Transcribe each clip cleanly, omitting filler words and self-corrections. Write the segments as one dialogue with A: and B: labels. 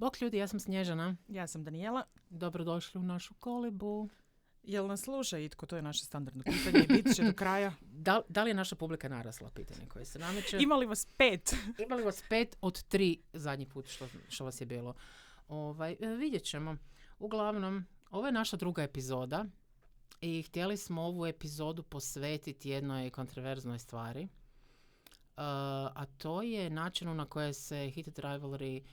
A: Bok ljudi, ja sam Snježana.
B: Ja sam Danijela.
A: Dobrodošli u našu kolibu.
B: Jel nas sluša itko? To je naše standardno pitanje i bit će do kraja.
A: Da li je naša publika narasla, pitanje koje se nameće?
B: Imali vas 5?
A: Imali vas 5 od 3 zadnji put što vas je bilo. Vidjet ćemo. Uglavnom, ovo je naša druga epizoda i htjeli smo ovu epizodu posvetiti jednoj kontroverznoj stvari. A to je načinu na koje se Heated Rivalry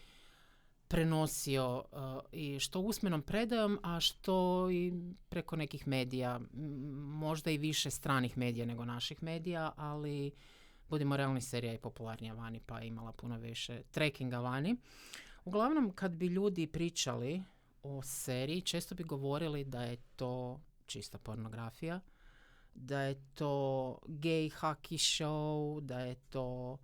A: prenosio i što usmenom predajom, a što i preko nekih medija, možda i više stranih medija nego naših medija, ali budimo realni, serija je popularnija vani pa je imala puno više trackinga vani. Uglavnom, kad bi ljudi pričali o seriji, često bi govorili da je to čista pornografija, da je to gay hockey show, da je to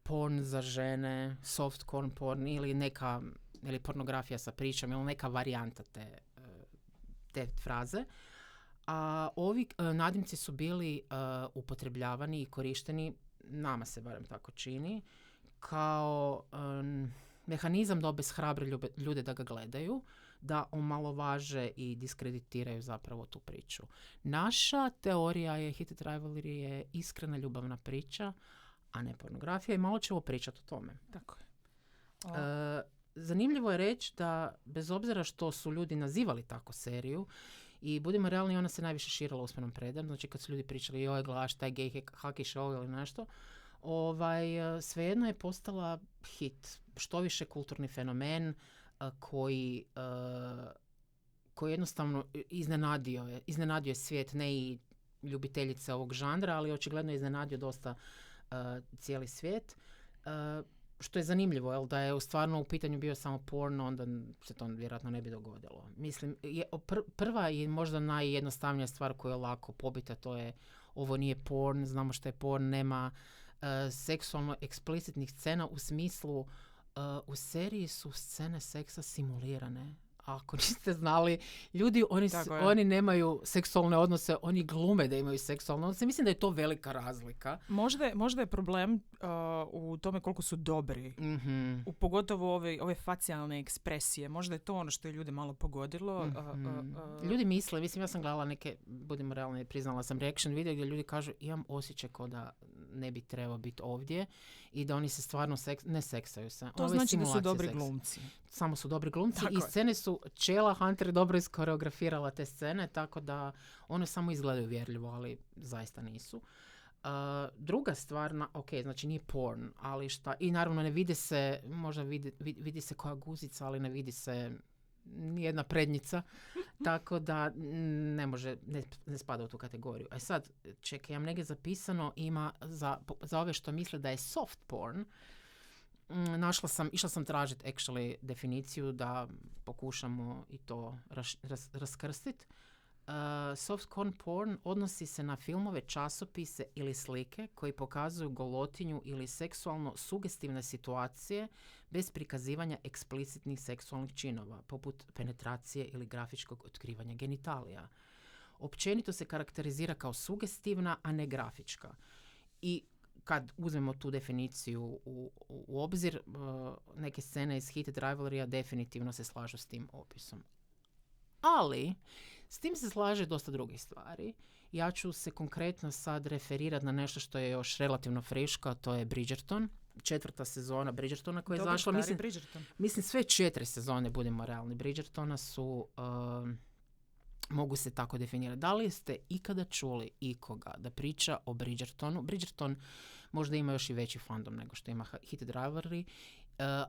A: porn za žene, softcore porn ili pornografija sa pričom ili neka varijanta te fraze. A ovi nadimci su bili upotrebljavani i korišteni, nama se barem tako čini, kao mehanizam da obeshrabre ljude da ga gledaju, da omalovaže i diskreditiraju zapravo tu priču. Naša teorija je Heated Rivalry je iskrena ljubavna priča, a ne pornografija i malo ćemo pričati o tome.
B: Tako je.
A: Zanimljivo je reći da bez obzira što su ljudi nazivali tako seriju i budimo realni, ona se najviše širila usmenom predajom, znači kad su ljudi pričali joj gledaš taj gay hockey show ili nešto, svejedno je postala hit, što više kulturni fenomen koji jednostavno iznenadio je svijet, ne i ljubiteljice ovog žanra, ali očigledno je iznenadio dosta cijeli svijet. Što je zanimljivo, jel, da je stvarno u pitanju bio samo porn, onda se to vjerojatno ne bi dogodilo. Mislim, prva i možda najjednostavnija stvar koju je lako pobiti, to je ovo nije porn, znamo što je porn, nema seksualno eksplicitnih scena u smislu u seriji su scene seksa simulirane. Ako niste znali, ljudi, oni nemaju seksualne odnose, oni glume da imaju seksualne odnose. Mislim da je to velika razlika.
B: Možda je problem u tome koliko su dobri.
A: Mm-hmm.
B: Pogotovo ove facijalne ekspresije. Možda je to ono što je ljude malo pogodilo.
A: Ljudi misle, mislim, ja sam gledala neke, budimo realni, priznala sam reaction video gdje ljudi kažu imam osjećaj kao da ne bi trebao biti ovdje i da oni se stvarno ne seksaju se.
B: To znači da su dobri glumci.
A: Samo su dobri glumci.
B: Tako
A: i scene su Čela Hunter dobro iskoreografirala te scene, tako da one samo izgledaju vjerljivo, ali zaista nisu. Druga stvar, znači nije porn, ali šta, i naravno ne vidi se, možda vidi se koja guzica, ali ne vidi se nijedna prednjica, tako da ne spada u tu kategoriju. A sad, čekaj, imam negdje zapisano, ima za ove što misle da je soft porn, išla sam tražiti actually definiciju da pokušamo i to raskrstiti. Softcore porn odnosi se na filmove, časopise ili slike koji pokazuju golotinju ili seksualno sugestivne situacije bez prikazivanja eksplicitnih seksualnih činova, poput penetracije ili grafičkog otkrivanja genitalija. Općenito se karakterizira kao sugestivna, a ne grafička. I kad uzmemo tu definiciju u obzir, neke scene iz Heated Rivalry definitivno se slažu s tim opisom. Ali, s tim se slaže dosta drugih stvari. Ja ću se konkretno sad referirati na nešto što je još relativno friško, a to je Bridgerton. 4. sezona Bridgertona koja je izašla. Mislim, sve 4 sezone, budemo realni, Bridgertona su... mogu se tako definirati. Da li ste ikada čuli ikoga da priča o Bridgertonu? Bridgerton možda ima još i veći fandom nego što ima Heated Rivalry,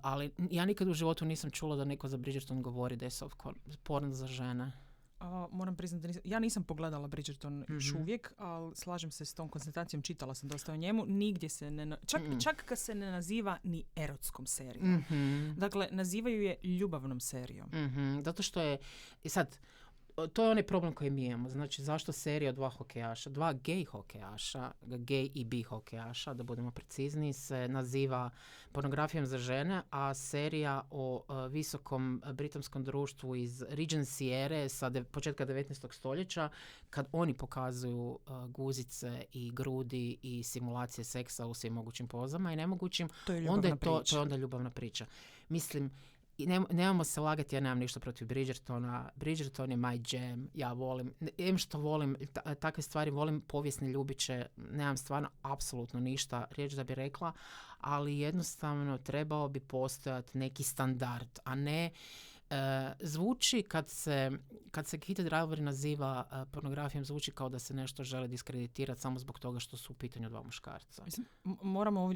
A: ali ja nikad u životu nisam čula da neko za Bridgerton govori da je softcore porn za žene.
B: Moram priznati da ja nisam pogledala Bridgerton još uvijek, ali slažem se s tom koncentracijom, čitala sam dosta o njemu. Nigdje se čak kad se ne naziva ni erotskom serijom. Dakle, nazivaju je ljubavnom serijom.
A: Zato što je... Sad, to je onaj problem koji mi imamo. Znači, zašto serija dva hokejaša, dva gay hokejaša, gay i bi hokejaša, da budemo precizni, se naziva pornografijom za žene, a serija o visokom britanskom društvu iz Regency ere sa početka 19. stoljeća, kad oni pokazuju guzice i grudi i simulacije seksa u svim mogućim pozama i nemogućim, onda je to je onda ljubavna priča. Mislim, i nemamo se lagati, ja nemam ništa protiv Bridgertona. Bridgerton je my jam. Ja volim, što volim takve stvari, volim povijesne ljubiće, nemam stvarno apsolutno ništa riječ da bi rekla, ali jednostavno trebao bi postojati neki standard, a ne zvuči kad se Heated Rivalry naziva pornografijom, zvuči kao da se nešto žele diskreditirati samo zbog toga što su u pitanju dva muškarca.
B: Mislim,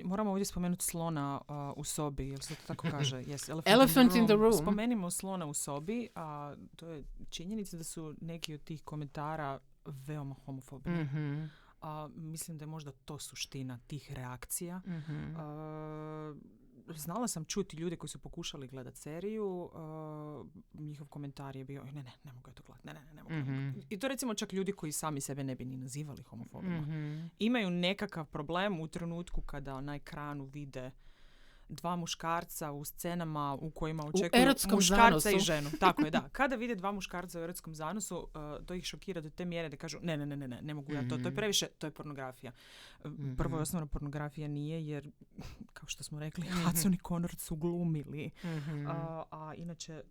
B: moramo ovdje spomenuti slona u sobi, jel se to tako kaže? Yes,
A: elephant in the room.
B: Spomenimo slona u sobi, a to je činjenica da su neki od tih komentara veoma homofobni.
A: Mm-hmm.
B: Mislim da je možda to suština tih reakcija. Mm-hmm. Znala sam čuti ljude koji su pokušali gledati seriju, njihov komentar je bio ne mogu ja to gledati, ne mogu. Mm-hmm. I to recimo čak ljudi koji sami sebe ne bi ni nazivali homofobima. Mm-hmm. Imaju nekakav problem u trenutku kada na ekranu vide dva muškarca u scenama u kojima očekuju muškarca
A: zanosu.
B: I ženu. Tako je, da. Kada vide dva muškarca u erotskom zanosu, to ih šokira do te mjere da kažu ne mogu ja to je previše, to je pornografija. Mm-hmm. Prvo i osnovna pornografija nije, jer kao što smo rekli, Hudson i Connor su glumili. Mm-hmm. A inače...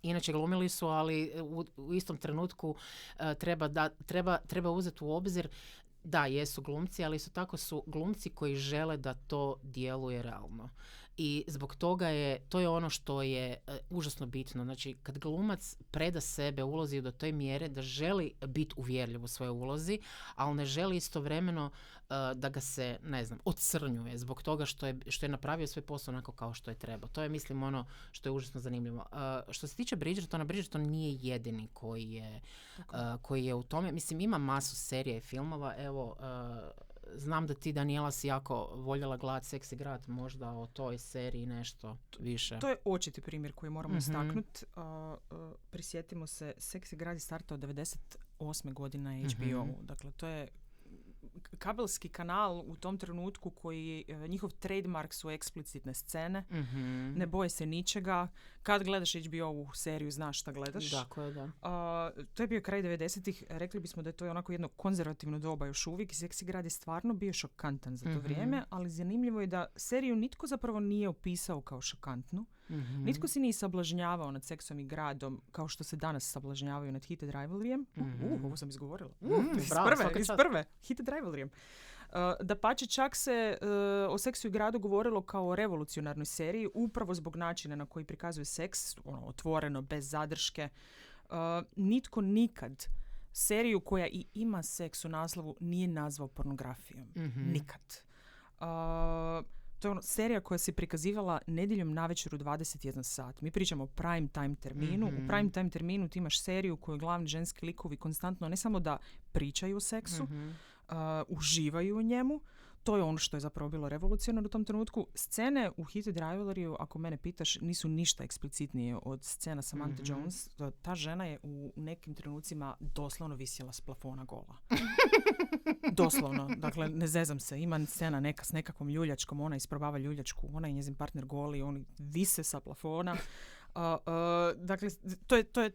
A: Inače glumili su, ali u istom trenutku treba uzeti u obzir da, jesu glumci, ali isto tako su glumci koji žele da to djeluje realno. I zbog toga to je ono što je užasno bitno. Znači, kad glumac preda sebe ulozi do toj mjere da želi biti uvjerljiv u svojoj ulozi, ali ne želi istovremeno da ga se, ocrnjuje zbog toga što je napravio svoj posao onako kao što je trebao. To je, mislim, ono što je užasno zanimljivo. Što se tiče Bridgertona, Bridgerton nije jedini koji je u tome. Mislim, ima masu serija i filmova. Evo, znam da ti, Daniela, si jako voljela gledati Seksi grad, možda o toj seriji nešto više.
B: To je očiti primjer koji moramo istaknuti. Prisjetimo se, Seksi grad je startao 98. godine na HBO-u. Dakle, to je kabelski kanal u tom trenutku koji njihov trademark su eksplicitne scene, ne boje se ničega. Kad gledaš HBO-u seriju, znaš šta gledaš.
A: Dakle, da.
B: To je bio kraj 90-ih. Rekli bismo da je to onako jedno konzervativno doba još uvijek. Seksi grad je stvarno bio šokantan za to vrijeme, ali zanimljivo je da seriju nitko zapravo nije opisao kao šokantnu. Mm-hmm. Nitko si nije sablažnjavao nad Seksom i gradom kao što se danas sablažnjavaju nad Heated Rivalryjem. Ovo sam izgovorila. Iz prve. Heated Rivalryjem. Dapače, čak se o Seksu i gradu govorilo kao o revolucionarnoj seriji upravo zbog načina na koji prikazuje seks, otvoreno, bez zadrške. Nitko nikad seriju koja i ima seks u naslovu nije nazvao pornografijom. Mm-hmm. Nikad. To je serija koja se prikazivala nedjeljom navečer u 21 sat. Mi pričamo o prime time terminu. Mm-hmm. U prime time terminu ti imaš seriju u kojoj glavni ženski likovi konstantno ne samo da pričaju o seksu, uživaju u njemu. To je ono što je zapravo bilo revolucionarno u tom trenutku. Scene u Heated Rivalryu, ako mene pitaš, nisu ništa eksplicitnije od scena Samantha Jones. Ta žena je u nekim trenucima doslovno visjela s plafona gola. Doslovno. Dakle, ne zezam se. Ima scena neka s nekakvom ljuljačkom, ona isprobava ljuljačku, ona i njezin partner goli, oni vise sa plafona. Dakle,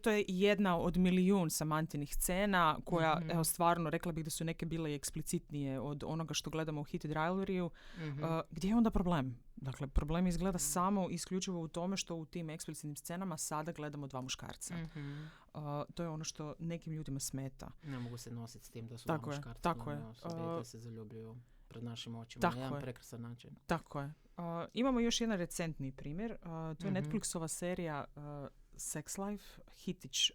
B: to je jedna od milijun Samantinih scena koja, evo, stvarno, rekla bih da su neke bile eksplicitnije od onoga što gledamo u Heated Rivalryu. Gdje je onda problem? Dakle, problem izgleda samo isključivo u tome što u tim eksplicitnim scenama sada gledamo dva muškarca. To je ono što nekim ljudima smeta.
A: Ne mogu se nositi s tim da su dva muškarca. Da se zaljubljuju pred našim očima na jedan prekrasan način.
B: Tako je. Imamo još jedan recentni primjer. To je Netflixova serija Sex Life, hitić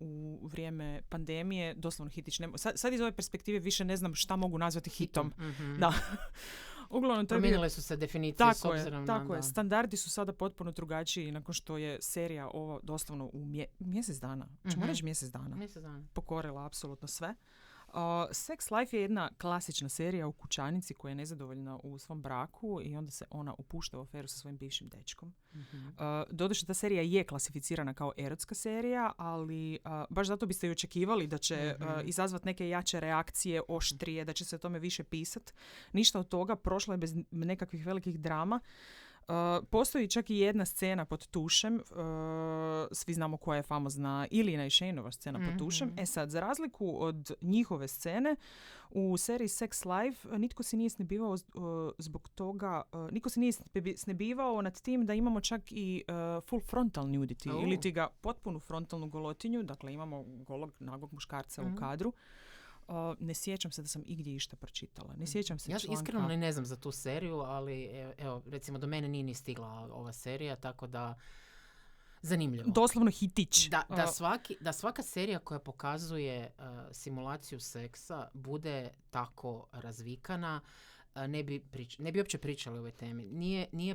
B: u vrijeme pandemije, doslovno hitić. Sad iz ove perspektive više ne znam šta mogu nazvati hitom. Da. Uglavnom,
A: promijenile su se definicije s obzirom na...
B: Tako je. Standardi su sada potpuno drugačiji nakon što je serija ovo doslovno u mjesec dana. Ćemo reći mjesec dana. Pokorila apsolutno sve. Sex Life je jedna klasična serija u kućanici koja je nezadovoljna u svom braku i onda se ona upušta u aferu sa svojim bivšim dečkom. Doduše, ta serija je klasificirana kao erotska serija, ali baš zato biste i očekivali da će izazvati neke jače reakcije, oštrije, da će se o tome više pisati. Ništa od toga, prošla je bez nekakvih velikih drama. Postoji čak i jedna scena pod tušem, svi znamo koja je famozna Ilijina i Shaneova scena pod tušem. Sad, za razliku od njihove scene, u seriji Sex Life nitko se nije snebivao zbog toga, nitko se nije snebivao nad tim da imamo čak i full frontal nudity, ili ti ga potpunu frontalnu golotinju, dakle imamo golog, nagog muškarca u kadru. Ne sjećam se da sam igdje išta pročitala. Ne sjećam se članka.
A: Ja iskreno ne znam za tu seriju, ali evo, recimo do mene nije ni stigla ova serija, tako da zanimljivo.
B: Doslovno hitić.
A: Da svaka serija koja pokazuje simulaciju seksa bude tako razvikana, ne bi uopće pričali o ovoj temi. Nije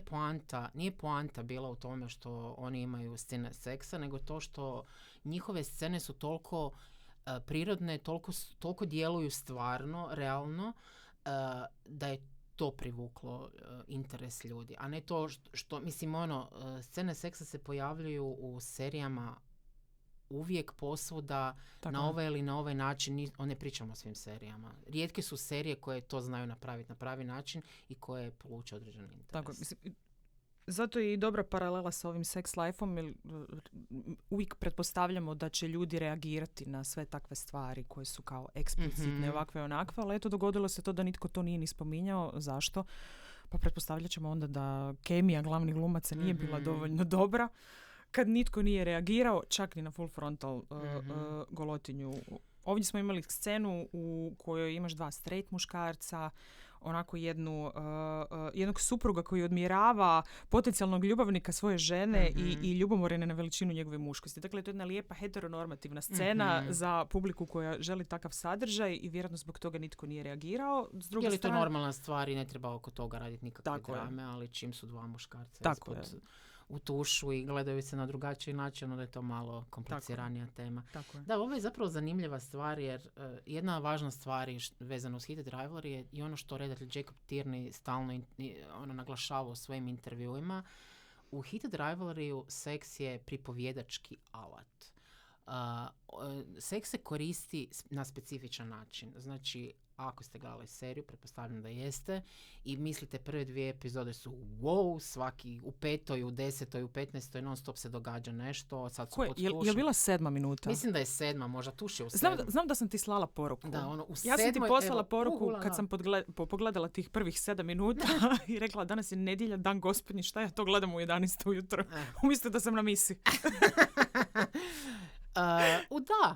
A: poanta bila u tome što oni imaju scene seksa, nego to što njihove scene su toliko prirodne, toliko djeluju stvarno, realno, da je to privuklo interes ljudi. A ne to što mislim, scene seksa se pojavljuju u serijama uvijek posvuda, na ovaj ili na ovaj način. Ne pričamo o svim serijama. Rijetke su serije koje to znaju napraviti na pravi način i koje poluče određen interes.
B: Tako, mislim, zato je i dobra paralela sa ovim sex life-om, jer uvijek pretpostavljamo da će ljudi reagirati na sve takve stvari koje su kao eksplicitne, ovakve i onakve, ali eto, dogodilo se to da nitko to nije ni spominjao. Zašto? Pa pretpostavljat ćemo onda da kemija glavnih glumaca nije bila dovoljno dobra, kad nitko nije reagirao, čak ni na full frontal golotinju. Ovdje smo imali scenu u kojoj imaš dva straight muškarca, onako jednog supruga koji odmjerava potencijalnog ljubavnika svoje žene i ljubomoran je na veličinu njegove muškosti. Dakle, to je jedna lijepa heteronormativna scena za publiku koja želi takav sadržaj i vjerojatno zbog toga nitko nije reagirao. S druge
A: je li
B: strane,
A: to normalna stvar i ne treba oko toga raditi nikakve drame, ali čim su dva muškarca u tušu i gledaju se na drugačiji način, onda je to malo kompliciranija tema. Da, ovo je zapravo zanimljiva stvar, jer jedna važna stvar vezana uz Heated Rivalry je i ono što redatelj Jacob Tierney stalno naglašava u svojim intervjuima. U Heated Rivalry seks je pripovjedački alat. Seks se koristi na specifičan način. Znači, ako ste gledali seriju, pretpostavljam da jeste, i mislite prve 2 epizode su wow, svaki u 5., u 10., u 15. non stop se događa nešto. Sad su
B: je bila 7. minuta?
A: Mislim da je 7, možda tuš je u 7.
B: Znam da sam ti slala poruku.
A: Da,
B: ja sam ti poslala poruku kad sam pogledala tih prvih 7 minuta i rekla danas je nedjelja, dan gospodnji, šta ja to gledam u 11 ujutro? Umjesto da sam na misi.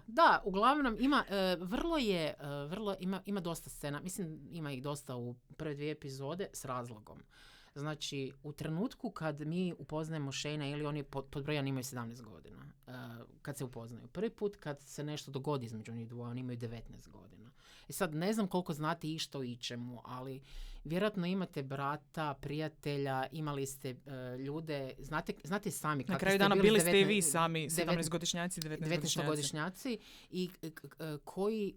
A: Da, uglavnom ima dosta scena, mislim ima ih dosta u prve 2 epizode s razlogom. Znači, u trenutku kad mi upoznajemo Shane ili oni podbrojani imaju 17 godina, kad se upoznaju. Prvi put kad se nešto dogodi između njih dvoje, oni imaju 19 godina. I sad ne znam koliko znate išta o ičemu, ali vjerojatno imate brata, prijatelja, imali ste ljude, znate sami kako ste bili.
B: Na kraju dana bili ste i vi sami, 17-godišnjaci,
A: 19-godišnjaci i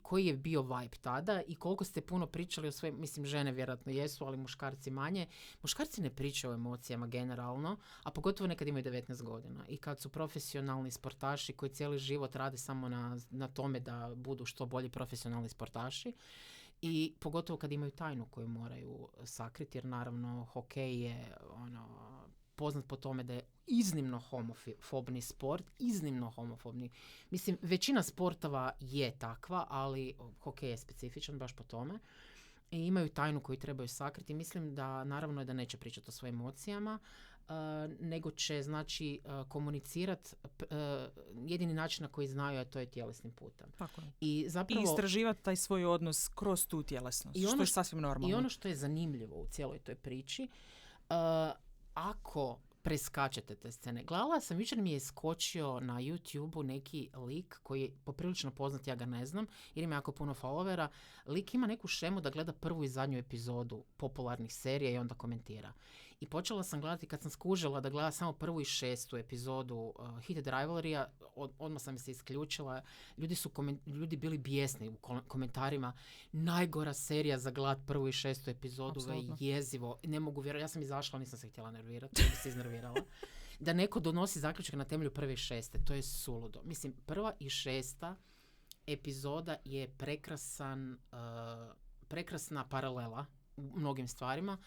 A: koji je bio vibe tada i koliko ste puno pričali o svojim, mislim žene vjerojatno jesu, ali muškarci manje. Muškarci ne pričaju o emocijama generalno, a pogotovo nekad imaju 19 godina i kad su profesionalni sportaši koji cijeli život rade samo na tome da budu što bolji profesionalni sportaši. I pogotovo kad imaju tajnu koju moraju sakriti, jer naravno hokej je poznat po tome da je iznimno homofobni sport, iznimno homofobni. Mislim, većina sportova je takva, ali hokej je specifičan baš po tome. I imaju tajnu koju trebaju sakriti. Mislim da naravno da neće pričati o svojim emocijama, nego će znači komunicirati jedini način na koji znaju, a to je tjelesnim putem.
B: Tako je. I istraživati taj svoj odnos kroz tu tjelesnost, što je sasvim normalno.
A: I ono što je zanimljivo u cijeloj toj priči, ako preskačete te scene. Gledala sam, jučer mi je iskočio na YouTube-u neki lik koji je poprilično poznat, ja ga ne znam, jer ima jako puno followera. Lik ima neku šemu da gleda prvu i zadnju epizodu popularnih serija i onda komentira. I počela sam gledati, kad sam skužila da gleda samo prvu i 6. epizodu Heated Rivalry-a, odmah sam se isključila. Ljudi bili bijesni u komentarima. Najgora serija za gledat prvu i 6. epizodu, jezivo. Ne mogu vjerovati, ja sam izašla, nisam se htjela nervirati, ne bi se iznervirala. Da neko donosi zaključak na temelju prve i 6. To je suludo. Mislim, prva i 6. epizoda je prekrasna paralela u mnogim stvarima,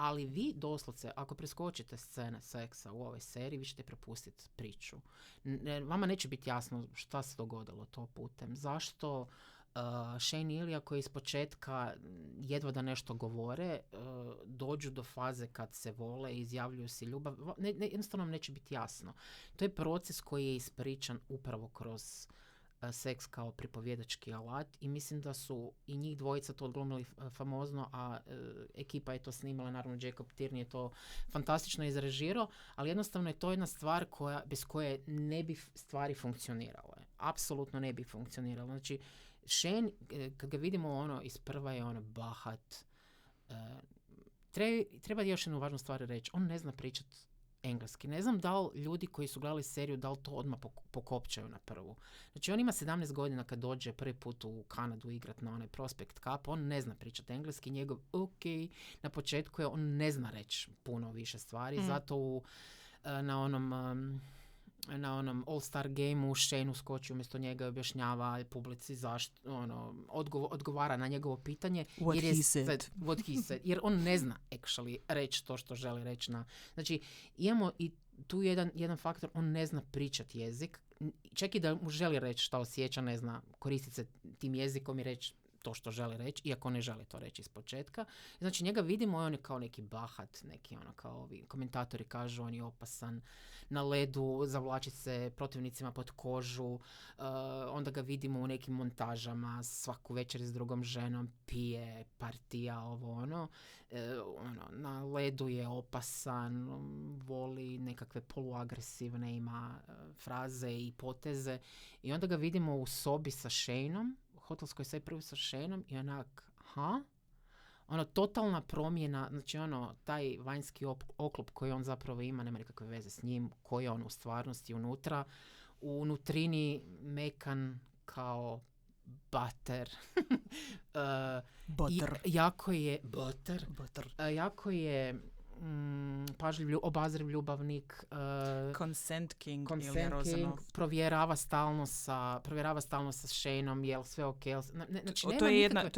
A: Ali vi doslovce, ako preskočite scene seksa u ovoj seriji, vi ćete propustiti priču. Vama neće biti jasno šta se dogodilo to putem. Zašto Shane i Ilija koji iz početka jedva da nešto govore, dođu do faze kad se vole i izjavljuju si ljubav. Jednostavno vam neće biti jasno. To je proces koji je ispričan upravo kroz seks kao pripovjedački alat i mislim da su i njih dvojica to odglumili famozno, a ekipa je to snimala, naravno Jacob Tierney je to fantastično izrežirao, ali jednostavno je to jedna stvar bez koje ne bi stvari funkcionirale. Apsolutno ne bi funkcionirale. Znači, Shane, kad ga vidimo isprva je bahat. Treba još jednu važnu stvar reći. On ne zna pričati engleski. Ne znam da li ljudi koji su gledali seriju, da li to odmah pokopčaju na prvu. Znači, on ima 17 godina kad dođe prvi put u Kanadu igrat na onaj Prospect Cup. On ne zna pričati engleski. Njegov na početku on ne zna reći puno više stvari. Zato na onom All-Star gameu Shane uskoči umjesto njega i objašnjava publici zašto, odgovara na njegovo pitanje. What he said. Jer on ne zna actually reći to što želi reći. Znači, imamo i tu jedan faktor, on ne zna pričati jezik. Čak i da mu želi reći šta osjeća, ne zna koristiti se tim jezikom i reći to što želi reći, iako ne želi to reći iz početka. Znači, njega vidimo, on je kao neki bahat, neki kao ovi komentatori kažu, on je opasan na ledu, zavlači se protivnicima pod kožu, onda ga vidimo u nekim montažama, svaku večer s drugom ženom, pije, partija, na ledu je opasan, voli nekakve poluagresivne, ima fraze i poteze i onda ga vidimo u sobi sa Shaneom, hotelskoj sebi prvi sa Shaneom i onak, totalna promjena, znači taj vanjski oklop koji on zapravo ima, nema nikakve veze s njim, koji je on u stvarnosti unutra, u nutrini mekan kao butter. Jako je butter. Jako je pažljiv, obazriv ljubavnik,
B: consent king,
A: provjerava stalno sa Shaneom, jel sve ok. Znači,
B: to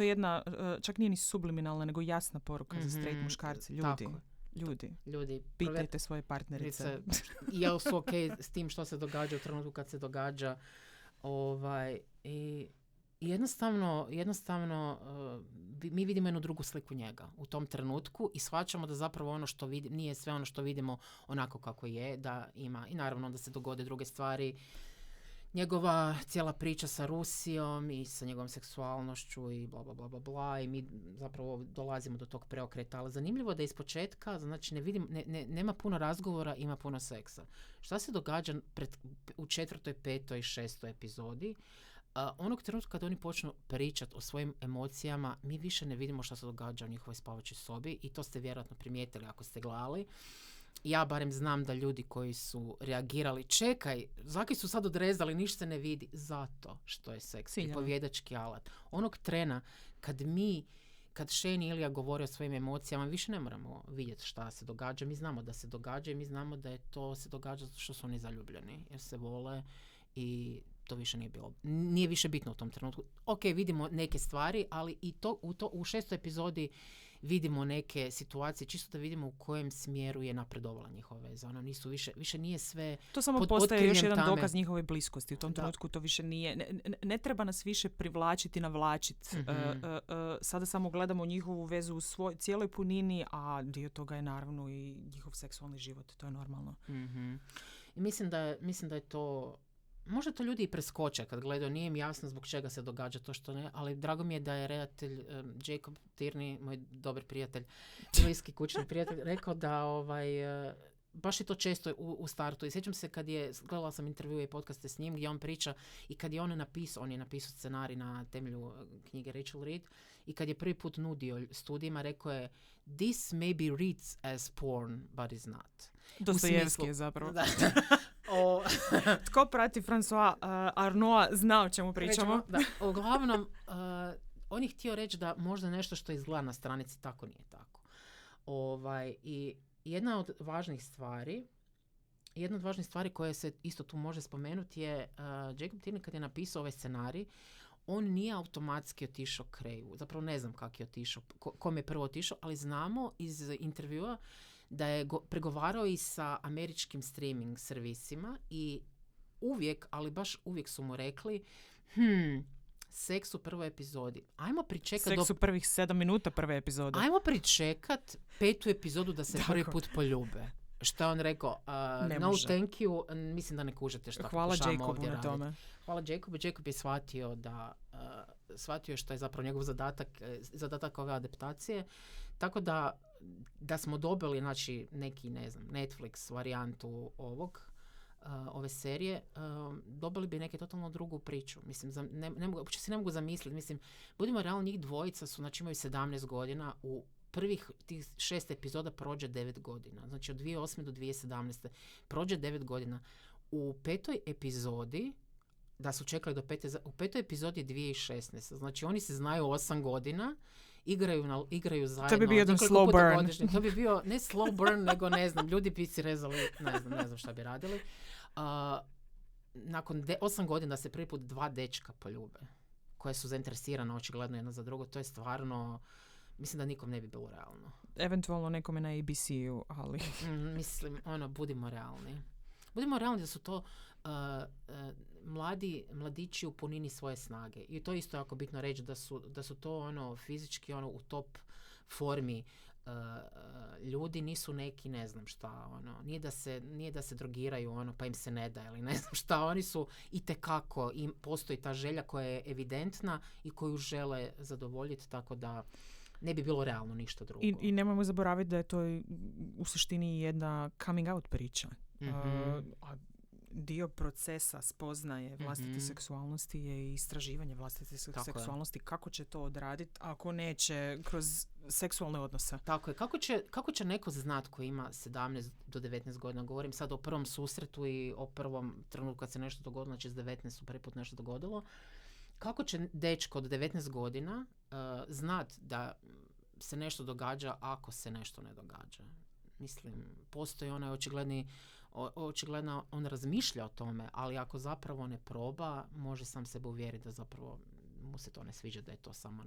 B: je jedna, čak nije ni subliminalna, nego jasna poruka za straight muškarci. Ljudi, pitajte svoje partnerice.
A: Jel su ok s tim što se događa u trenutku kad se događa. I jednostavno mi vidimo jednu drugu sliku njega u tom trenutku i shvaćamo da zapravo ono što nije sve ono što vidimo onako kako je, da ima i naravno da se dogode druge stvari. Njegova cijela priča sa Rusijom i sa njegovom seksualnošću i bla bla bla bla bla i mi zapravo dolazimo do tog preokreta, ali zanimljivo da iz početka, znači nema puno razgovora, ima puno seksa. Šta se događa u 4., 5. i 6. epizodi? Onog trenutka kad oni počnu pričati o svojim emocijama, mi više ne vidimo što se događa u njihovoj spavačoj sobi i to ste vjerojatno primijetili ako ste gledali. Ja barem znam da ljudi koji su reagirali, čekaj, zaki su sad odrezali, ništa se ne vidi, zato što je seks pripovjedački alat. Onog trena kad Shane i Ilija govore o svojim emocijama, više ne moramo vidjeti šta se događa. Mi znamo da se događa i mi znamo da je to se događa zato što su oni zaljubljeni, jer se vole i to više nije više bitno u tom trenutku. Ok, vidimo neke stvari, ali i u 6. epizodi vidimo neke situacije, čisto da vidimo u kojem smjeru je napredovala njihova veza. Ono nisu više nije sve.
B: To samo postaje još jedan dokaz njihove bliskosti. U tom trenutku to više nije. Ne treba nas više privlačiti, navlačiti. Sada samo gledamo njihovu vezu u cijeloj punini, a dio toga je naravno i njihov seksualni život. To je normalno.
A: I mislim da je to. Možda to ljudi i preskoče kad gledaju, nije im jasno zbog čega se događa to što ne, ali drago mi je da je redatelj Jacob Tierney, moj dobar prijatelj, bliski kućni prijatelj, rekao da baš je to često u startu. I sjećam se gledala sam intervjue i podcaste s njim gdje on priča i kad je on je napisao scenarij na temelju knjige Rachel Reed i kad je prvi put nudio studijima, rekao je this maybe reads as porn, but is not.
B: Dostojevski je zapravo. Tko prati François Arnaulta zna o čemu pričamo.
A: Uglavnom, on je htio reći da možda nešto što izgleda na stranici tako nije tako. I jedna od važnih stvari koja se isto tu može spomenuti je Jacob Tierney kad je napisao ovaj scenarij, on nije automatski otišao Kreju. Zapravo ne znam kako je otišao, kom je prvo otišao, ali znamo iz intervjua da je pregovarao i sa američkim streaming servisima i uvijek, ali baš uvijek su mu rekli seks u prvoj epizodi. Ajmo pričekat
B: seks u prvih 7 minuta prve epizode.
A: Ajmo pričekat 5. epizodu da se prvi put poljube. Što je on rekao? No
B: može.
A: thank you. Mislim da ne kužete što pokušavamo ovdje raditi. Hvala Jacobu na tome. Hvala Jacobu. Jacob je shvatio shvatio što je zapravo njegov zadatak ove adaptacije. Tako da smo dobili znači, neki, ne znam, Netflix varijantu ove serije, dobili bi neke totalno drugu priču. Mislim, uopće si ne mogu zamisliti. Mislim, budimo realni, njih dvojica su, znači imaju 17 godina, u prvih tih 6 epizoda prođe 9 godina. Znači od 2008. do 2017. prođe 9 godina. U 5. epizodi, da su čekali do 5. U 5. epizodi je 2016. Znači oni se znaju 8 godina, igraju zajedno.
B: To bi bio jedan slow burn.
A: Godišnje. To bi bio ne slow burn, nego ne znam, ljudi bi si rezali, ne znam šta bi radili. Nakon 8 godina se prvi put 2 dečka poljube, koje su zainteresirane očigledno jedno za drugo. To je stvarno, mislim da nikom ne bi bilo realno.
B: Eventualno nekome na ABC-u, ali...
A: Mislim, budimo realni. Budimo realni da su to mladići u punini svoje snage. I to isto jako bitno reći da su to fizički u top formi ljudi, nisu neki ne znam šta, nije da se drogiraju pa im se ne da ili ne znam šta, oni su itekako, im postoji ta želja koja je evidentna i koju žele zadovoljiti, tako da ne bi bilo realno ništa drugo.
B: I nemojmo zaboraviti da je to u suštini jedna coming out priča. A dio procesa spoznaje vlastite seksualnosti je i istraživanje vlastite seksualnosti. Kako će to odraditi ako neće kroz seksualne odnose?
A: Tako je. Kako će neko znat ko ima 17 do 19 godina? Govorim sad o prvom susretu i o prvom trenutku kad se nešto dogodilo, znači s 19 su prvi put nešto dogodilo. Kako će dečko od 19 godina znat da se nešto događa ako se nešto ne događa? Mislim, postoji onaj očigledno on razmišlja o tome, ali ako zapravo ne proba, može sam sebe uvjeriti da zapravo mu se to ne sviđa, da je to samo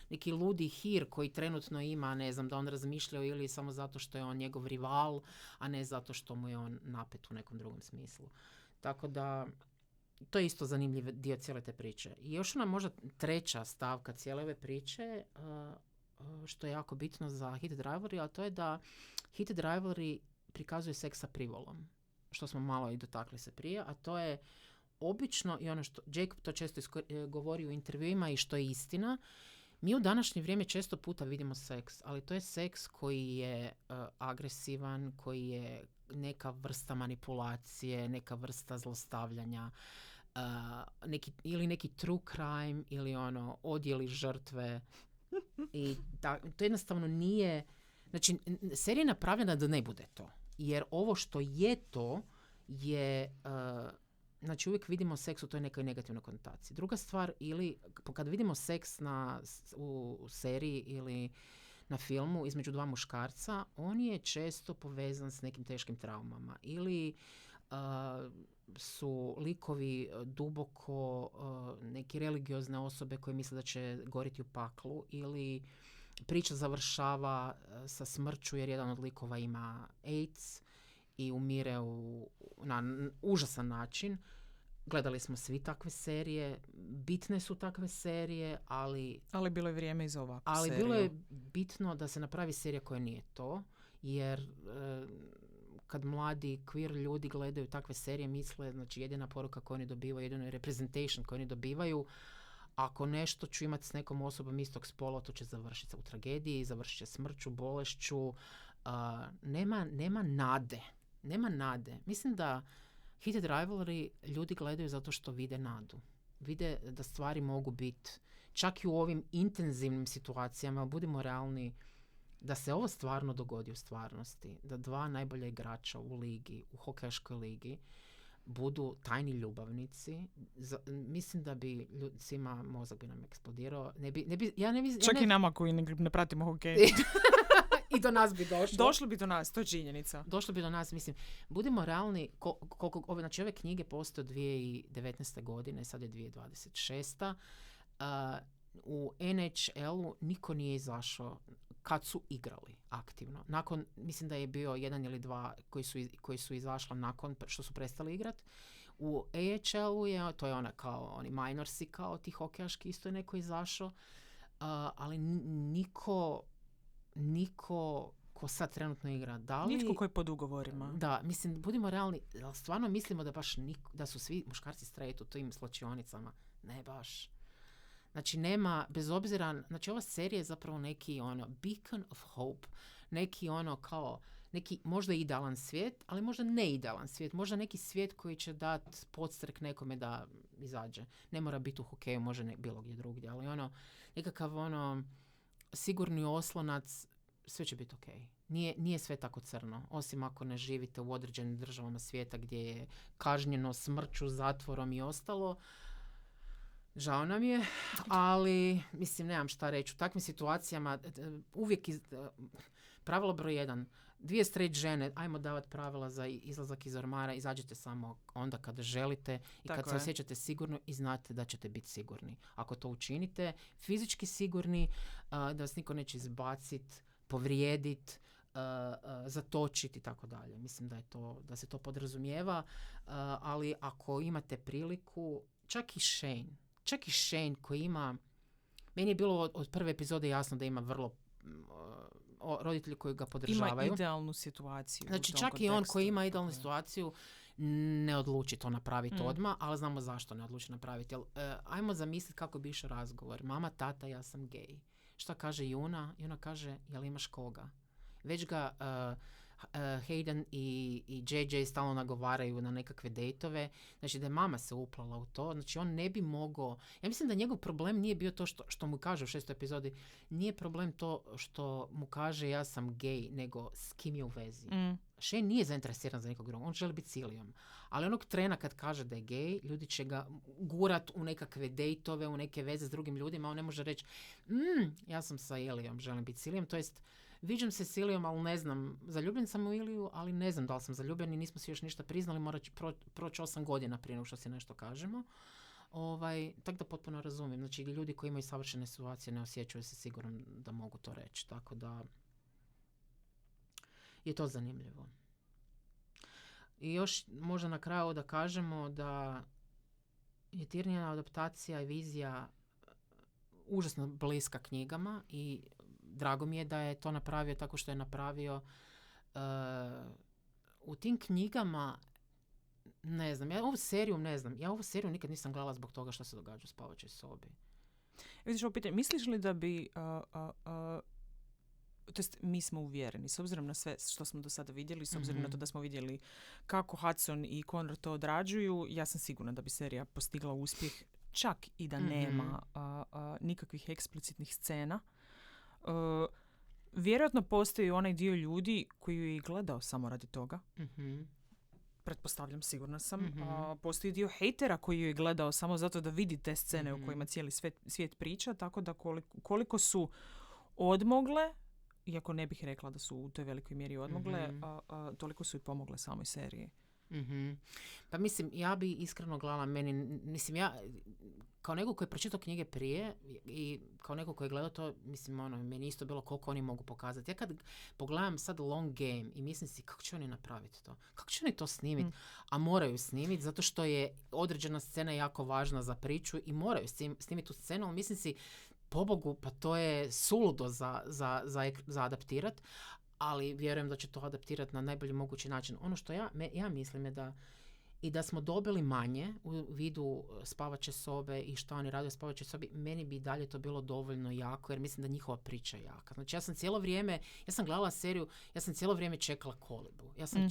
A: neki ludi hir koji trenutno ima, ne znam, da on razmišlja ili samo zato što je on njegov rival, a ne zato što mu je on napet u nekom drugom smislu. Tako da to je isto zanimljiv dio cijele te priče. I još ona možda treća stavka cijele ove priče, što je jako bitno za Hit Drivery, a to je da Hit Drivery prikazuje seks sa privolom, što smo malo i dotakli se prije, a to je obično, i ono što Jacob to često govori u intervjuima i što je istina, mi u današnje vrijeme često puta vidimo seks, ali to je seks koji je agresivan, koji je neka vrsta manipulacije, neka vrsta zlostavljanja, neki true crime ili odjeli žrtve. I to jednostavno nije... Znači, serija je napravljena da ne bude to. Jer ovo što je to je... znači, uvijek vidimo seks u toj nekoj negativnoj konotaciji. Druga stvar, ili kad vidimo seks u seriji ili na filmu između dva muškarca, on je često povezan s nekim teškim traumama. Ili su likovi duboko neki religiozne osobe koje misle da će goriti u paklu, ili priča završava sa smrću jer jedan od likova ima AIDS i umire na užasan način. Gledali smo svi takve serije, bitne su takve serije, ali
B: bilo je vrijeme i za ovakvu seriju.
A: Ali bilo je bitno da se napravi serija koja nije to, jer kad mladi queer ljudi gledaju takve serije, misle, znači jedina poruka koju oni dobivaju, jedina representation koju oni dobivaju, ako nešto ću imati s nekom osobom istog spola, to će završiti u tragediji, završit će smrću, bolešću. Nema nade. Nema nade. Mislim da Heated Rivalry ljudi gledaju zato što vide nadu. Vide da stvari mogu biti, čak i u ovim intenzivnim situacijama, budimo realni, da se ovo stvarno dogodi u stvarnosti. Da dva najbolja igrača u ligi, u hokejaškoj ligi, budu tajni ljubavnici. Mislim da bi svima mozak bi nam eksplodirao.
B: Čak i nama koji ne pratimo hokej.
A: I do nas bi došlo.
B: Došlo bi do nas, to je činjenica.
A: Došlo bi do nas, mislim, budimo realni, znači ove knjige postoje od 2019. godine, sad je 2026. U NHL-u niko nije izašao kad su igrali aktivno. Nakon, mislim da je bio jedan ili dva koji su izašla nakon što su prestali igrati. U AHL-u je, to je ona kao, oni minorsi kao ti hokejaški, isto je neko izašao, ali niko ko sad trenutno igra.
B: Nitko koji je pod ugovorima.
A: Da, mislim, budimo realni, stvarno mislimo da baš da su svi muškarci straight u tim slačionicama. Ne baš. Znači nema, bez obzira, znači ova serija je zapravo neki beacon of hope, neki kao, neki možda idealan svijet, ali možda ne idealan svijet, možda neki svijet koji će dati podstrek nekome da izađe. Ne mora biti u hokeju, može bilo gdje drugdje, ali nekakav sigurni oslonac, sve će biti okej. Nije sve tako crno, osim ako ne živite u određenim državama svijeta gdje je kažnjeno smrću, zatvorom i ostalo. Žao nam je, ali mislim, nemam šta reći. U takvim situacijama uvijek pravilo broj 1. 2 straight žene, ajmo davati pravila za izlazak iz ormara, izađite samo onda kada želite i kad se osjećate sigurno i znate da ćete biti sigurni. Ako to učinite, fizički sigurni, da vas niko neće izbaciti, povrijediti, zatočiti i tako dalje. Mislim da se to podrazumijeva, ali ako imate priliku, čak i Shane koji ima, meni je bilo od prve epizode jasno da ima vrlo roditelji koji ga podržavaju.
B: Ima idealnu situaciju.
A: Znači čak kontekstu, i on koji ima idealnu situaciju ne odluči to napraviti odmah, ali znamo zašto ne odluči napraviti. Ajmo zamisliti kako bi išao razgovor. Mama, tata, ja sam gej. Šta kaže Juna? Juna kaže, jel imaš koga? Već ga Hayden i JJ stalno nagovaraju na nekakve dejtove. Znači da je mama se uplala u to. Znači on ne bi mogao... Ja mislim da njegov problem nije bio to što mu kaže u 6. epizodi. Nije problem to što mu kaže ja sam gej, nego s kim je u vezi. Shane nije zainteresiran za nikog drugog. On želi biti Cilijom. Ali onog trena kad kaže da je gej, ljudi će ga gurat u nekakve dejtove, u neke veze s drugim ljudima. On ne može reći ja sam sa Elijom, želim biti Cilijom. To jest, viđam se s Ilijom, ali ne znam, zaljubljen sam u Iliju, ali ne znam da li sam zaljubljen i nismo si još ništa priznali, mora proći 8 godina prije nego što si nešto kažemo. Tako da potpuno razumijem. Znači, ljudi koji imaju savršene situacije ne osjećaju se sigurno da mogu to reći. Tako da je to zanimljivo. I još možda na kraju da kažemo da je Tyrionova adaptacija i vizija užasno bliska knjigama i drago mi je da je to napravio tako što je napravio. U tim knjigama ne znam, ja ovu seriju nikad nisam gledala zbog toga što se događa u spavačoj sobi.
B: Vidiš, ovo pitanje, misliš li da bi to jest mi smo uvjereni, s obzirom na sve što smo do sada vidjeli, s obzirom na to da smo vidjeli kako Hudson i Connor to odrađuju, ja sam sigurna da bi serija postigla uspjeh čak i da nema nikakvih eksplicitnih scena. Vjerojatno postoji onaj dio ljudi koji ju je gledao samo radi toga. Pretpostavljam, sigurna sam. Postoji dio hejtera koji ju je gledao samo zato da vidi te scene u kojima cijeli svijet priča, tako da koliko su odmogle, iako ne bih rekla da su u toj velikoj mjeri odmogle, toliko su i pomogle samoj seriji.
A: Pa mislim, ja bi iskreno gledala ja kao neko koji je pročitao knjige prije i kao neko koji je gledao to, mislim, meni isto bilo koliko oni mogu pokazati. Ja kad pogledam sad Long Game i mislim si kako će oni napraviti to? Kako će oni to snimiti? A moraju snimiti zato što je određena scena jako važna za priču i moraju snimiti tu scenu, ali mislim si, pobogu, pa to je suludo za adaptirati, ali vjerujem da će to adaptirati na najbolji mogući način. Ono što ja mislim je da smo dobili manje u vidu spavače sobe i što oni rade u spavačoj sobi, meni bi dalje to bilo dovoljno jako, jer mislim da njihova priča je jaka. Znači ja sam gledala seriju, ja sam cijelo vrijeme čekala kolibu. Ja sam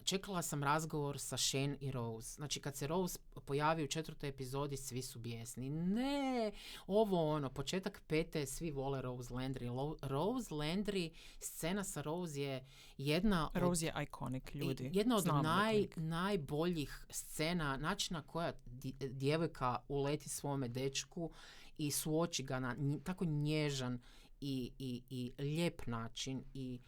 A: čekala sam razgovor sa Shane i Rose. Znači kad se Rose pojavi u 4. epizodi, svi su bijesni. Ne, početak 5. svi vole Rose Landry. Rose Landry, scena sa Rose je
B: Rose je iconic, ljudi.
A: Jedna od najboljih scena, načina koja djevojka uleti svome dečku i suoči ga na tako nježan i lijep način i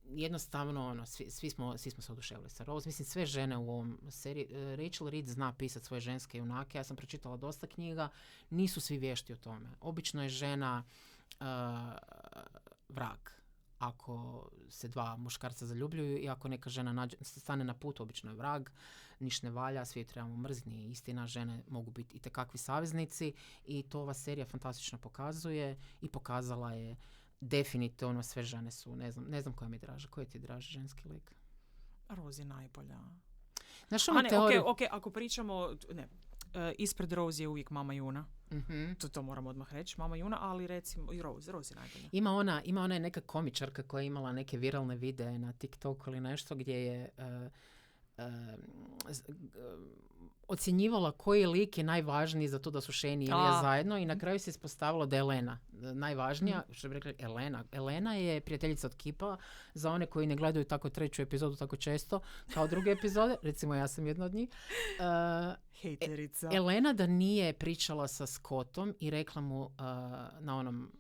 A: jednostavno ono, svi smo se oduševili sa Rose. Mislim, sve žene u ovom seriji, Rachel Reed zna pisati svoje ženske junake, ja sam pročitala dosta knjiga, nisu svi vješti o tome. Obično je žena vrag. Ako se dva muškarca zaljubljuju i ako neka žena stane na put, obično je vrag, niš ne valja, svi trebamo mrzni. Istina, žene mogu biti itekakvi saveznici i to ova serija fantastično pokazuje i pokazala je definitivno sve žene su, ne znam koja mi je draža. Koji ti je draži ženski lik?
B: Rose je najbolja.
A: Znaš ono teoriju...
B: Ok, ako pričamo... ispred Rose je uvijek Mama Juna.
A: Mm-hmm.
B: To moramo odmah reći. Mama Juna, ali recimo i Rose je najbolja.
A: Ima ona neka komičarka koja je imala neke viralne videe na TikToku ili nešto gdje je ocjenjivala koji lik je najvažniji za to da su Shane i Ilija zajedno i na kraju se ispostavilo da je Elena najvažnija. Što bi rekli, Elena je prijateljica od Kipa, za one koji ne gledaju tako treću epizodu tako često kao druge epizode, recimo ja sam jedna od njih.
B: Hejterica.
A: Elena da nije pričala sa Scottom i rekla mu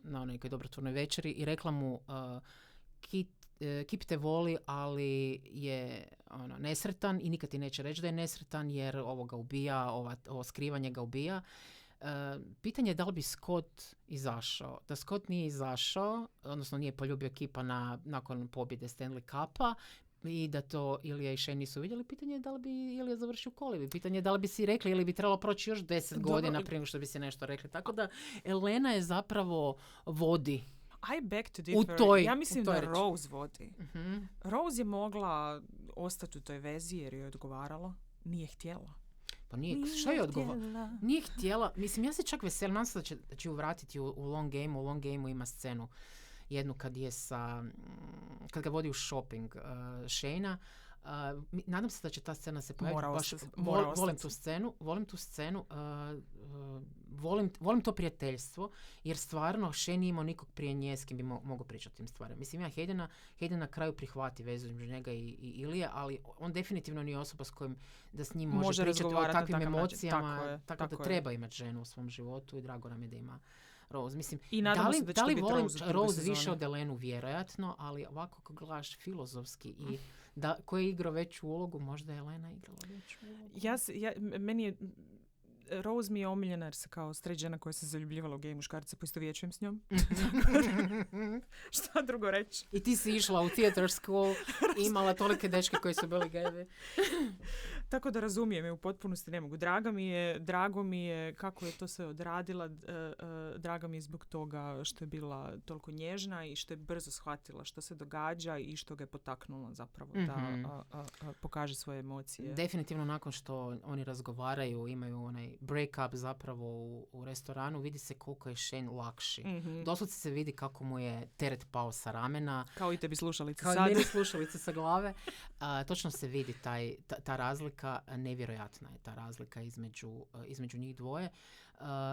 A: na onoj dobrotvornoj večeri i rekla mu Kip te voli, ali je nesretan i nikad ti neće reći da je nesretan jer ovo ga ubija, ovo skrivanje ga ubija. Pitanje je da li bi Scott izašao. Da Scott nije izašao, odnosno nije poljubio Kipa nakon pobjede Stanley Cupa i da to Ilija i Shane nisu vidjeli, pitanje je da li bi Ilija završio u kolibi. Pitanje je da li bi si rekli ili bi trebalo proći još 10 godina prije što bi si nešto rekli. Tako da Elena je zapravo vodi.
B: I beg to differ. Ja mislim da Rose vodi. Mm-hmm. Rose je mogla ostati u toj vezi jer joj je odgovaralo. Nije htjela.
A: Pa što je odgovaralo? Nije htjela. Mislim, ja se čak veselim. Nadam se da će ju vratiti u Long Game. U Long Game ima scenu jednu kad ga vodi u shopping Shane-a. Nadam se da će ta scena se pojaviti. Volim tu scenu. Volim to prijateljstvo, jer stvarno Shane nije imao nikog prije nje s kim bi mogao pričati o tim stvarima. Mislim, ja Hayden na kraju prihvati vezu između njega i Ilije, ali on definitivno nije osoba s kojim da s njim može pričati o takvim emocijama, tako da treba imati ženu u svom životu i drago nam je da ima Rose. Mislim, da li volim Rose više od Elenu? Vjerojatno, ali ovako kako gledaš filozofski i ko je igrao veću ulogu, možda je Elena igrala veću ulogu.
B: Meni je Rose mi je omiljena jer se kao straight žena koja se zaljubljivala u gej muškarce poistovjećujem s njom. Šta drugo reći?
A: I ti si išla u theater school i imala tolike dečke koji su bili gejevi.
B: Tako da razumijem je u potpunosti ne mogu. Drago mi je kako je to sve odradila. Drago mi je zbog toga što je bila toliko nježna i što je brzo shvatila što se događa i što ga je potaknulo zapravo da pokaže svoje emocije.
A: Definitivno nakon što oni razgovaraju, imaju onaj break-up zapravo u restoranu, vidi se koliko je Shane lakši. Mm-hmm. Doslovce se vidi kako mu je teret pao sa ramena.
B: Kao i tebi slušalice
A: sad. Kao i meni slušalice sa glave. Točno se vidi ta razlika, nevjerojatna je ta razlika između njih dvoje.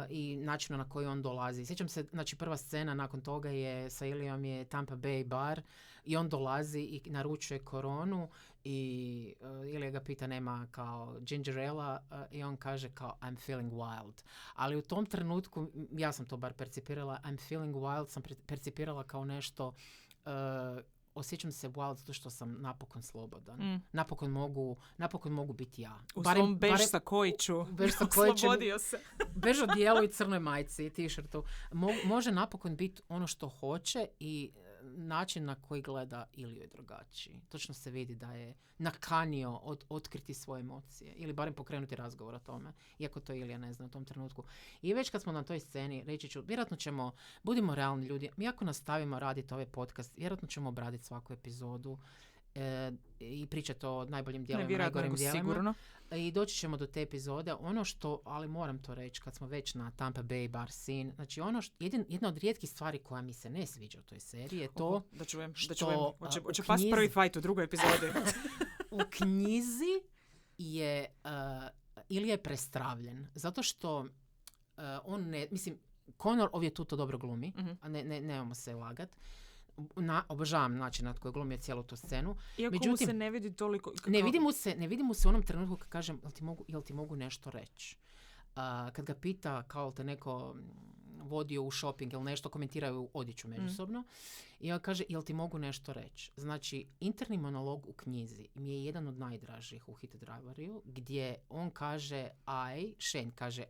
A: I načinu na koji on dolazi. Sjećam se, znači prva scena nakon toga je sa Ilijom je Tampa Bay bar i on dolazi i naručuje koronu i Ilija ga pita nema kao ginger ale i on kaže kao I'm feeling wild. Ali u tom trenutku, ja sam to bar percipirala, I'm feeling wild sam percipirala kao nešto osjećam se wild zato što sam napokon slobodan. Napokon mogu biti ja.
B: U svom bež sakojiću. Oslobodio se.
A: Bež odijelu i crnoj majici i t-shirtu. Može napokon biti ono što hoće i način na koji gleda Iliju je drugačiji. Točno se vidi da je nakanio otkriti svoje emocije ili barem pokrenuti razgovor o tome, iako to Ilija ne zna u tom trenutku. I već kad smo na toj sceni, reći ću, vjerojatno ćemo, budimo realni ljudi, mi ako nastavimo raditi ovaj podcast, vjerojatno ćemo obraditi svaku epizodu i pričati o najboljim dijelima i najgorim dijelima. Sigurno. I doći ćemo do te epizode. Ono što, ali moram to reći, kad smo već na Tampa Bay bar scene, znači jedna od rijetkih stvari koja mi se ne sviđa u toj seriji je to
B: da čujem. Hoće pas prvi fight u drugoj epizodi.
A: U knjizi je ili je prestravljen. Zato što on ne, mislim, Connor ovdje tu to dobro glumi, a nemamo se lagat. Obožavam način na koji glumio cijelu tu scenu.
B: Iako međutim, mu se ne vidi toliko...
A: Ne vidi mu se u onom trenutku kad kažem jel ti mogu nešto reći. Kad ga pita kao te neko vodio u shopping ili nešto, komentiraju odjeću međusobno. I on kaže, jel ti mogu nešto reći? Znači, interni monolog u knjizi mi je jedan od najdražih u Hit Driveriju, gdje on kaže Shane kaže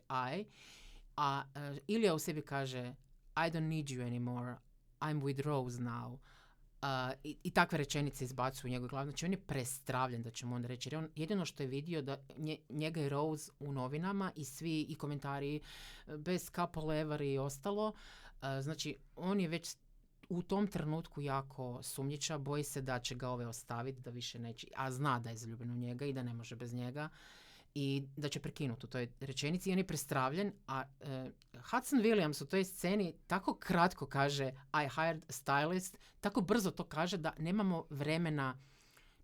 A: a Ilija u sebi kaže I don't need you anymore, I'm with Rose now. I takve rečenice izbacuju u njegovoj glavi. Znači on je prestravljen, da ćemo onda reći. Jer on jedino što je vidio da njega je Rose u novinama i svi i komentari bez couple ever i ostalo. Znači on je već u tom trenutku jako sumnjiča, boji se da će ga ove ostaviti, da više neće, a zna da je zaljubljen u njega i da ne može bez njega i da će prekinuti u toj rečenici i on je prestravljen, a Hudson Williams u toj sceni tako kratko kaže I hired a stylist, tako brzo to kaže da nemamo vremena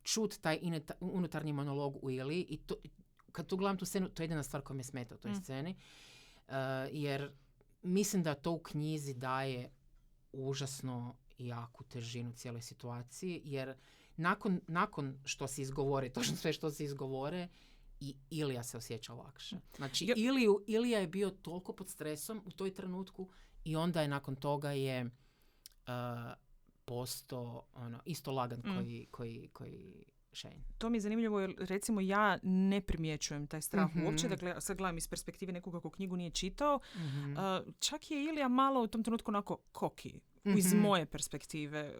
A: čut taj unutarnji monolog u Ili i to, kad tu gledam tu scenu, to je jedina stvar koja me smeta u toj sceni, jer mislim da to u knjizi daje užasno jaku težinu cijeloj situaciji, jer nakon što se izgovore, točno sve što se izgovore, i Ilija se osjeća lakše. Znači, Ilija je bio toliko pod stresom u toj trenutku i onda je nakon toga je postao isto lagan koji Shane.
B: To mi je zanimljivo jer recimo ja ne primjećujem taj strah uopće. Dakle, sad gledam iz perspektive nekoga ko knjigu nije čitao. Čak je Ilija malo u tom trenutku onako koki. Iz moje perspektive.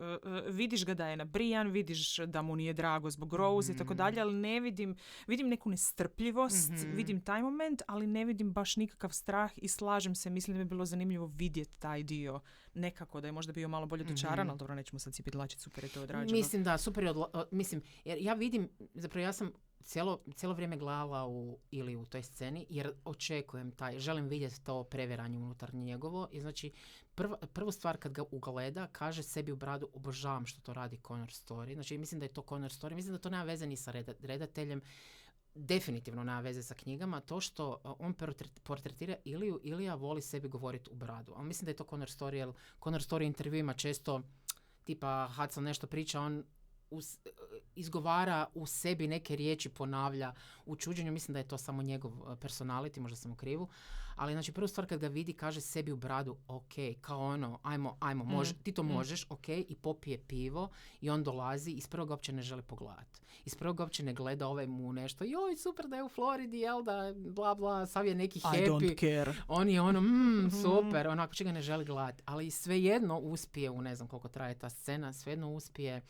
B: Vidiš ga da je nabrijan, vidiš da mu nije drago zbog Rose i tako dalje, ali ne vidim neku nestrpljivost, vidim taj moment, ali ne vidim baš nikakav strah i slažem se, mislim da bi bilo zanimljivo vidjeti taj dio nekako, da je možda bio malo bolje dočaran, ali dobro, nećemo sad cipiti dlačić, super je to odrađeno.
A: Mislim da, super je mislim, jer ja vidim, zapravo ja sam cijelo vrijeme gledala ili u toj sceni, jer očekujem želim vidjeti to previranje unutarnje njegovo. I znači, prvu stvar kad ga ugleda, kaže sebi u bradu, obožavam što to radi Connor Story. Znači, mislim da je to Connor Story. Mislim da to nema veze ni sa redateljem. Definitivno nema veze sa knjigama. To što on portretira Ilija voli sebi govoriti u bradu. Ali mislim da je to Connor Story, jer Connor Story intervjuima često tipa Hudson nešto priča, on izgovara u sebi neke riječi, ponavlja u čuđenju. Mislim da je to samo njegov personality, možda sam u krivu. Ali znači prvu stvar kad ga vidi kaže sebi u bradu, ok, kao ajmo, ti to možeš, ok, i popije pivo i on dolazi i iz prvog uopće ne želi pogledati. Iz prvog uopće ne gleda mu nešto, joj, super da je u Floridi, jel da, bla bla, sav je neki happy.
B: I don't care.
A: On je super, onako će ga ne želi gledati. Ali svejedno uspije, u ne znam koliko traje ta scena, svejedno uspije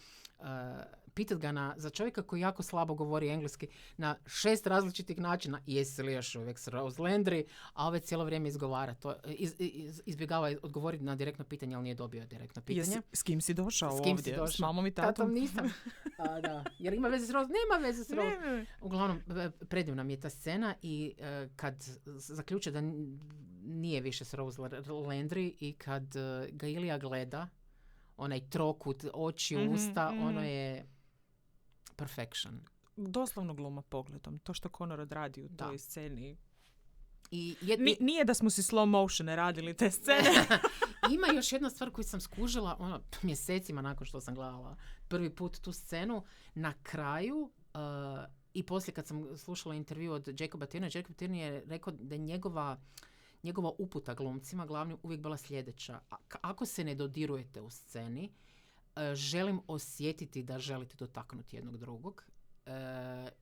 A: pitat ga za čovjeka koji jako slabo govori engleski na 6 različitih načina, jesi li još uvijek s Rose Landry, a ove cijelo vrijeme izgovara to, izbjegava odgovoriti na direktno pitanje, ali nije dobio direktno pitanje.
B: S kim si došao ovdje? S mamom i tatom?
A: Tatom nisam. Da. Jer ima veze s Rose? Nema veze s Rose. Ne. Uglavnom, predivna mi je ta scena i kad zaključe da nije više s Rose Landry i kad ga Ilija gleda, onaj trokut, oči, usta, ono je perfection.
B: Doslovno gluma pogledom. To što Connor odradi u toj sceni. Nije da smo si slow motion radili te scene.
A: Ima još jedna stvar koju sam skužila mjesecima nakon što sam gledala prvi put tu scenu. Na kraju i poslije kad sam slušala intervju od Jacoba Tierney, Jacob Tierney je rekao da je njegova uputa glumcima glavnim uvijek bila sljedeća. Ako se ne dodirujete u sceni, želim osjetiti da želite dotaknuti jednog drugog.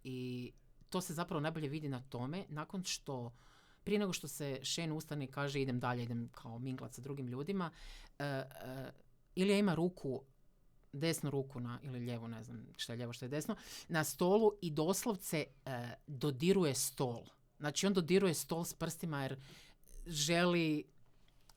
A: I to se zapravo najbolje vidi na tome, nakon što, prije nego što se Shane ustane i kaže idem dalje, idem kao minglat sa drugim ljudima, Ilija ima desnu ruku ili lijevu, ne znam što je lijevo, što je desno, na stolu i doslovce dodiruje stol. Znači on dodiruje stol s prstima jer želi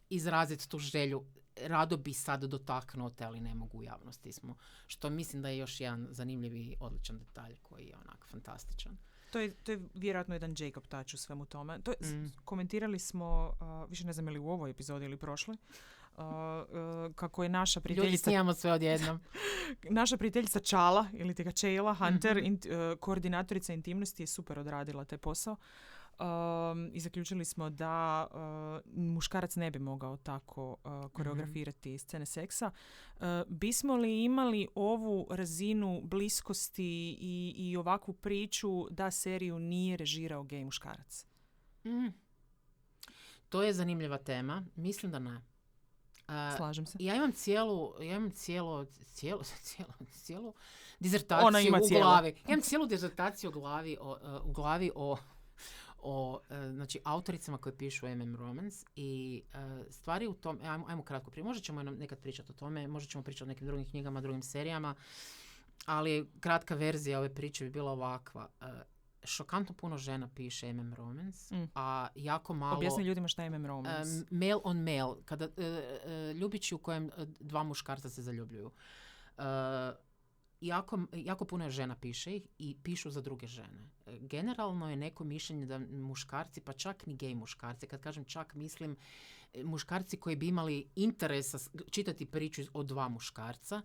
A: izraziti tu želju. Rado bi sad dotaknuo te, ali ne mogu u javnosti smo. Što mislim da je još jedan zanimljiv i odličan detalj koji je onak fantastičan.
B: To je vjerojatno jedan Jacob touch u svemu tome. Komentirali smo, više ne znam ili u ovoj epizodi ili prošloj, kako je naša prijateljica...
A: Ljudi snijamo sve odjednom.
B: Naša prijateljica Čala, ili tega Čela, Hunter, koordinatorica intimnosti, je super odradila taj posao. I zaključili smo da muškarac ne bi mogao tako koreografirati scene seksa. Bismo li imali ovu razinu bliskosti i ovakvu priču da seriju nije režirao gej muškarac?
A: To je zanimljiva tema. Mislim da ne.
B: Slažem se.
A: Ja imam cijelu dizertaciju u glavi. Ja imam cijelu dizertaciju u glavi o znači, autoricama koje pišu MM Romance i stvari u tom, ajmo kratko prije, možda ćemo nekad pričati o tome, možda ćemo pričati o nekim drugim knjigama, drugim serijama, ali kratka verzija ove priče bi bila ovakva. Šokantno puno žena piše MM Romance, a jako malo...
B: Objasni ljudima šta je MM Romance.
A: Male on male, kada ljubići u kojem dva muškarca se zaljubljuju. Jako puno žena piše ih i pišu za druge žene. Generalno je neko mišljenje da muškarci, pa čak ni gej muškarci, kad kažem čak mislim muškarci koji bi imali interesa čitati priču od dva muškarca,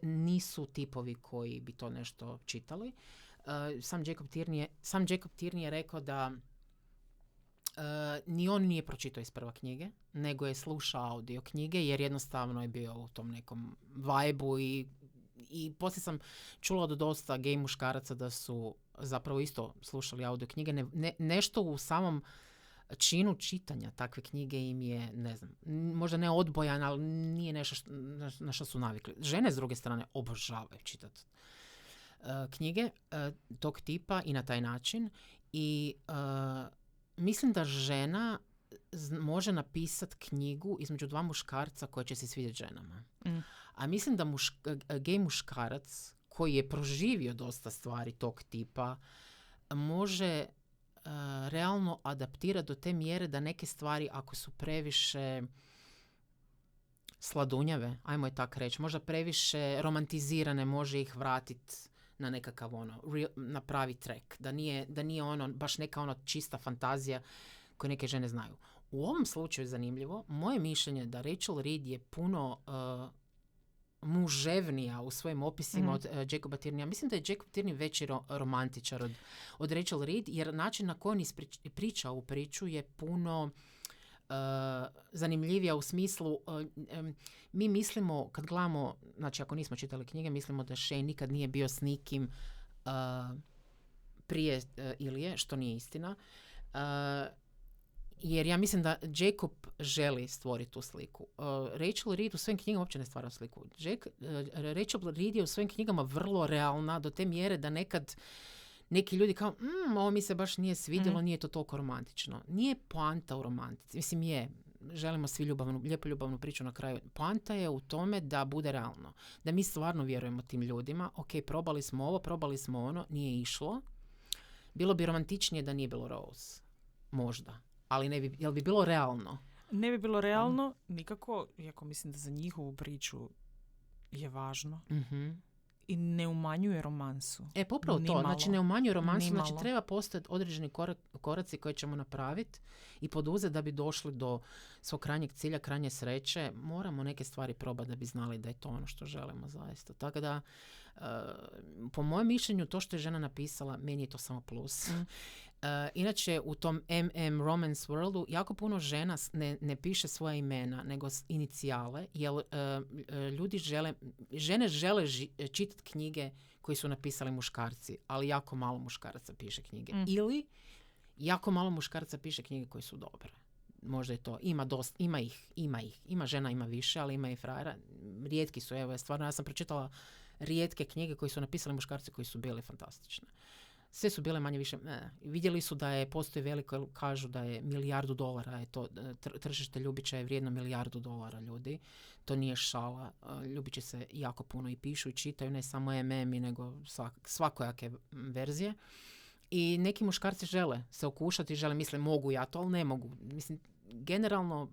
A: nisu tipovi koji bi to nešto čitali. Sam Jacob Tierney je rekao da ni on nije pročitao iz prva knjige, nego je slušao audio knjige jer jednostavno je bio u tom nekom vibe-u i poslije sam čula od dosta gej muškaraca da su zapravo isto slušali audio knjige. Nešto u samom činu čitanja takve knjige im je, ne znam, možda ne odbojan, ali nije nešto na što su navikli. Žene s druge strane obožavaju čitati knjige tog tipa i na taj način i mislim da žena može napisati knjigu između dva muškarca koja će se svidjeti ženama. A mislim da gej muškarac koji je proživio dosta stvari tog tipa može realno adaptirati do te mjere da neke stvari ako su previše sladunjave, ajmo je tak reći, možda previše romantizirane, može ih vratiti na nekakav na pravi track. Da nije baš neka čista fantazija koju neke žene znaju. U ovom slučaju je zanimljivo. Moje mišljenje je da Rachel Reed je puno muževnija u svojim opisima od Jacoba Tierney. Mislim da je Jacob Tierney veći romantičar od Rachel Reed, jer način na koji on priča ovu priču je puno zanimljivija u smislu mi mislimo, kad gledamo, znači ako nismo čitali knjige, mislimo da Shane nikad nije bio s nikim prije Ilije, što nije istina. Jer ja mislim da Jacob želi stvoriti tu sliku. Rachel Reed u svojim knjigama uopće ne stvara sliku. Rachel Reed je u svojim knjigama vrlo realna do te mjere da nekad neki ljudi kao, ovo mi se baš nije svidjelo, nije to toliko romantično. Nije poanta u romantici. Mislim je, želimo svi lijepu ljubavnu priču na kraju. Poanta je u tome da bude realno. Da mi stvarno vjerujemo tim ljudima. Ok, probali smo ovo, probali smo ono, nije išlo. Bilo bi romantičnije da nije bilo Rose. Možda. Ali ne bi, jel bi bilo realno?
B: Ne bi bilo realno, nikako, iako mislim da za njihovu priču je važno. I ne umanjuje romansu.
A: Upravo to. Malo. Znači ne umanjuje romansu, znači treba postojati određeni koraci koje ćemo napraviti i poduzeti da bi došli do svog krajnjeg cilja, krajnje sreće. Moramo neke stvari probati da bi znali da je to ono što želimo zaista. Tako da, po mojem mišljenju, to što je žena napisala, meni je to samo plus. Inače, u tom MM Romance Worldu jako puno žena ne piše svoja imena, nego inicijale, jer žene žele čitati knjige koje su napisali muškarci, ali jako malo muškaraca piše knjige. Ili jako malo muškaraca piše knjige koje su dobre. Možda je to. Ima žena, ima više, ali ima i frajera. Rijetki su, evo, stvarno, ja sam pročitala rijetke knjige koje su napisali muškarci koji su bili fantastične. Sve su bile manje više, vidjeli su da postoji veliko, kažu da je $1 milijardu, je to, tržište ljubića je vrijedno $1 milijardu ljudi. To nije šala. Ljubići se jako puno i pišu i čitaju, ne samo MM-i, nego svakojake verzije. I neki muškarci žele se okušati, misle mogu ja to, ali ne mogu. Mislim, generalno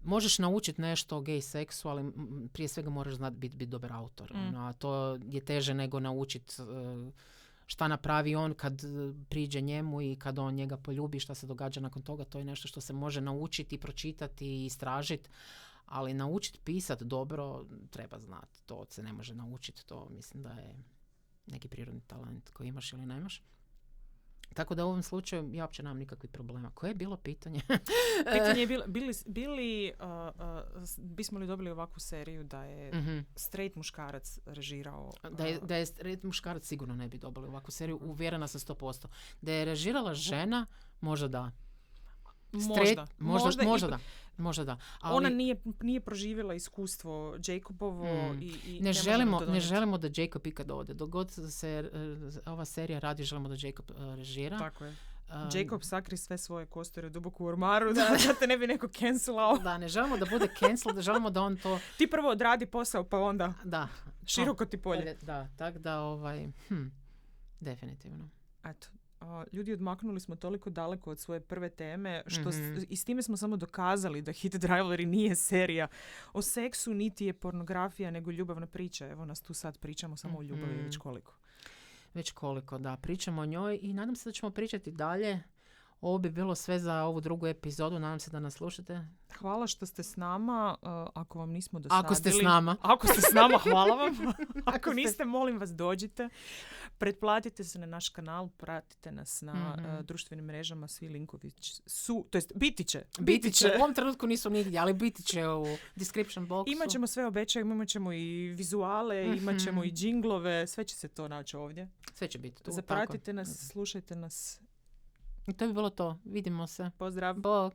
A: možeš naučiti nešto o gej seksu, ali prije svega moraš znati biti dobar autor. A to je teže nego naučiti šta napravi on kad priđe njemu i kad on njega poljubi, šta se događa nakon toga. To je nešto što se može naučiti, pročitati i istražiti, ali naučiti pisati dobro treba znati. To se ne može naučiti, to mislim da je neki prirodni talent koji imaš ili nemaš. Tako da u ovom slučaju ja uopće nemam nikakvih problema. Koje je bilo pitanje?
B: Pitanje je bismo li dobili ovakvu seriju da je straight muškarac režirao?
A: Da je straight muškarac sigurno ne bi dobili ovakvu seriju. Uvjerena sam 100%. Da je režirala žena, možda da. Možda da. Ali
B: ona nije proživjela iskustvo Jacobovo i
A: ne želimo da Jacob ikad ode. Dok god se ova serija radi, želimo da Jacob režira.
B: Tako je. Jacob sakri sve svoje kostore duboko u ormaru da te ne bi neko cancelao.
A: Da, ne želimo da bude cancel, da želimo da on to...
B: Ti prvo odradi posao, pa onda široko ti polje.
A: Da, tak da definitivno.
B: Eto. Ljudi, odmaknuli smo toliko daleko od svoje prve teme što i s time smo samo dokazali da Hit Drivery nije serija o seksu, niti je pornografija, nego ljubavna priča. Evo nas tu sad pričamo samo o ljubavi već koliko. Da, pričamo o njoj i nadam se da ćemo pričati dalje. Ovo bi bilo sve za ovu drugu epizodu. Nadam se da nas slušate. Hvala što ste s nama. Ako vam nismo dosadili... Ako ste s nama, hvala vam. Ako niste, molim vas, dođite. Pretplatite se na naš kanal, pratite nas na društvenim mrežama. Svi linkovi su... To jest, biti će. U ovom trenutku nisu nigdje, ali biti će u description boxu. Imaćemo sve, obećajemo, imat ćemo i vizuale, imat ćemo i džinglove. Sve će se to naći ovdje. Sve će biti tu. Zapratite nas, slušajte nas. I to bi bilo to. Vidimo se. Pozdrav. Bog.